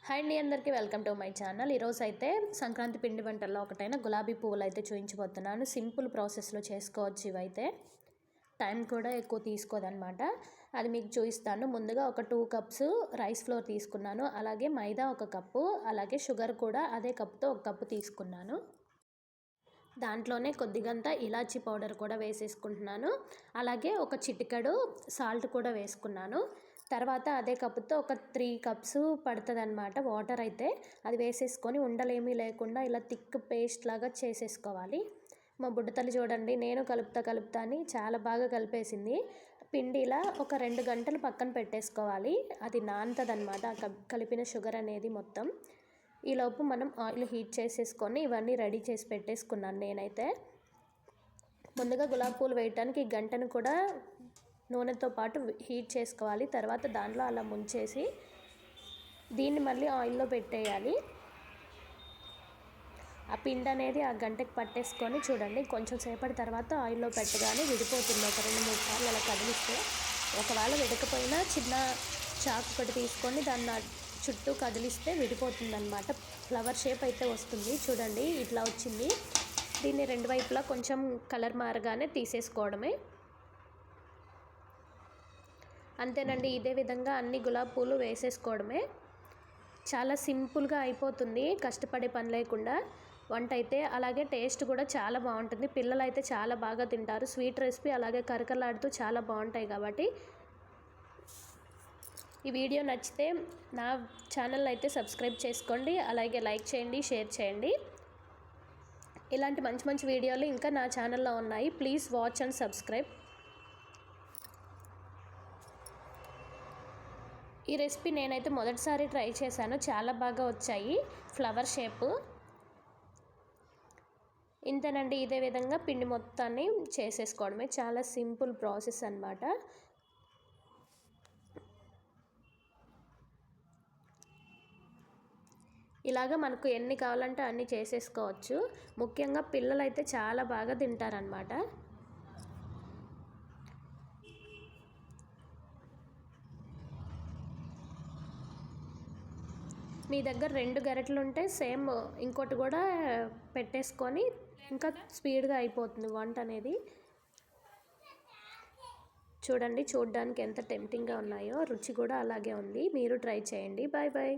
Hi అండి, అందరికీ welcome to my channel. ఈరోజు అయితే సంక్రాంతి పిండి వంటల్లో ఒకటైన గులాబీ పువ్వులు అయితే చూపించబోతున్నాను. సింపుల్ ప్రాసెస్లో చేసుకోవచ్చు. ఇవైతే టైం కూడా ఎక్కువ తీసుకోదన్నమాట. అది మీకు చూపిస్తాను. ముందుగా ఒక 2 కప్స్ రైస్ ఫ్లోర్ తీసుకున్నాను. అలాగే మైదా 1 కప్పు, అలాగే షుగర్ కూడా అదే కప్తో 1 కప్పు తీసుకున్నాను. దాంట్లోనే కొద్దిగంత ఇలాచీ పౌడర్ కూడా వేసేసుకుంటున్నాను. అలాగే ఒక చిటికెడు సాల్ట్ కూడా వేసుకున్నాను. తర్వాత అదే కప్పుతో ఒక 3 కప్స్ పడుతుందన్నమాట వాటర్ అయితే. అది వేసేసుకొని ఉండలేమీ లేకుండా ఇలా థిక్ పేస్ట్ లాగా చేసేసుకోవాలి. మా బుడ్డతల్లి చూడండి, నేను కలుపుతా అని చాలా బాగా కలిపేసింది. పిండి ఇలా ఒక 2 గంటలు పక్కన పెట్టేసుకోవాలి. అది నానుతుందన్నమాట కలిపిన షుగర్ అనేది మొత్తం. ఈలోపు మనం ఆయిల్ హీట్ చేసేసుకొని ఇవన్నీ రెడీ చేసి పెట్టేసుకున్నాను నేనైతే. ముందుగా గులాబీ పూలు వేయటానికి గంటను కూడా నూనెతో పాటు హీట్ చేసుకోవాలి. తర్వాత దాంట్లో అలా ముంచేసి దీన్ని మళ్ళీ ఆయిల్లో పెట్టేయాలి. ఆ పిండి అనేది ఆ గంటకి పట్టేసుకొని చూడండి, కొంచెం సేపటి తర్వాత ఆయిల్లో పెట్టగానే విడిపోతుంది. ఒక 2-3 సార్లు అలా కదిలిస్తే, ఒకవేళ విడకపోయినా చిన్న చాకు ఒకటి తీసుకొని దాన్ని చుట్టూ కదిలిస్తే విడిపోతుంది అన్నమాట. ఫ్లవర్ షేప్ అయితే వస్తుంది. చూడండి, ఇట్లా వచ్చింది. దీన్ని 2 వైపులా కొంచెం కలర్ మారగానే తీసేసుకోవడమే. అంతేనండి, ఇదే విధంగా అన్ని గులాబీ పూలు వేసేసుకోవడమే. చాలా సింపుల్గా అయిపోతుంది, కష్టపడే పని లేకుండా వంట అయితే. అలాగే టేస్ట్ కూడా చాలా బాగుంటుంది. పిల్లలు అయితే చాలా బాగా తింటారు. స్వీట్ రెసిపీ, అలాగే కరకరలాడుతూ చాలా బాగుంటాయి కాబట్టి. ఈ వీడియో నచ్చితే నా ఛానల్ అయితే సబ్స్క్రైబ్ చేసుకోండి. అలాగే లైక్ చేయండి, షేర్ చేయండి. ఇలాంటి మంచి మంచి వీడియోలు ఇంకా నా ఛానల్లో ఉన్నాయి. Please watch and subscribe. ఈ రెసిపీ నేనైతే మొదటిసారి ట్రై చేశాను. చాలా బాగా వచ్చాయి ఫ్లవర్ షేప్. ఇంతేనండి, ఇదే విధంగా పిండి మొత్తాన్ని చేసేసుకోవడమే. చాలా సింపుల్ ప్రాసెస్ అన్నమాట. ఇలాగ మనకు ఎన్ని కావాలంటే అన్ని చేసేసుకోవచ్చు. ముఖ్యంగా పిల్లలు అయితే చాలా బాగా తింటారనమాట. మీ దగ్గర 2 గరిటెలు ఉంటే సేమ్ ఇంకోటి కూడా పెట్టేసుకొని ఇంకా స్పీడ్గా అయిపోతుంది వంట అనేది. చూడండి, చూడడానికి ఎంత టెంప్టింగ్గా ఉన్నాయో. రుచి కూడా అలాగే ఉంది. మీరు ట్రై చేయండి. Bye bye.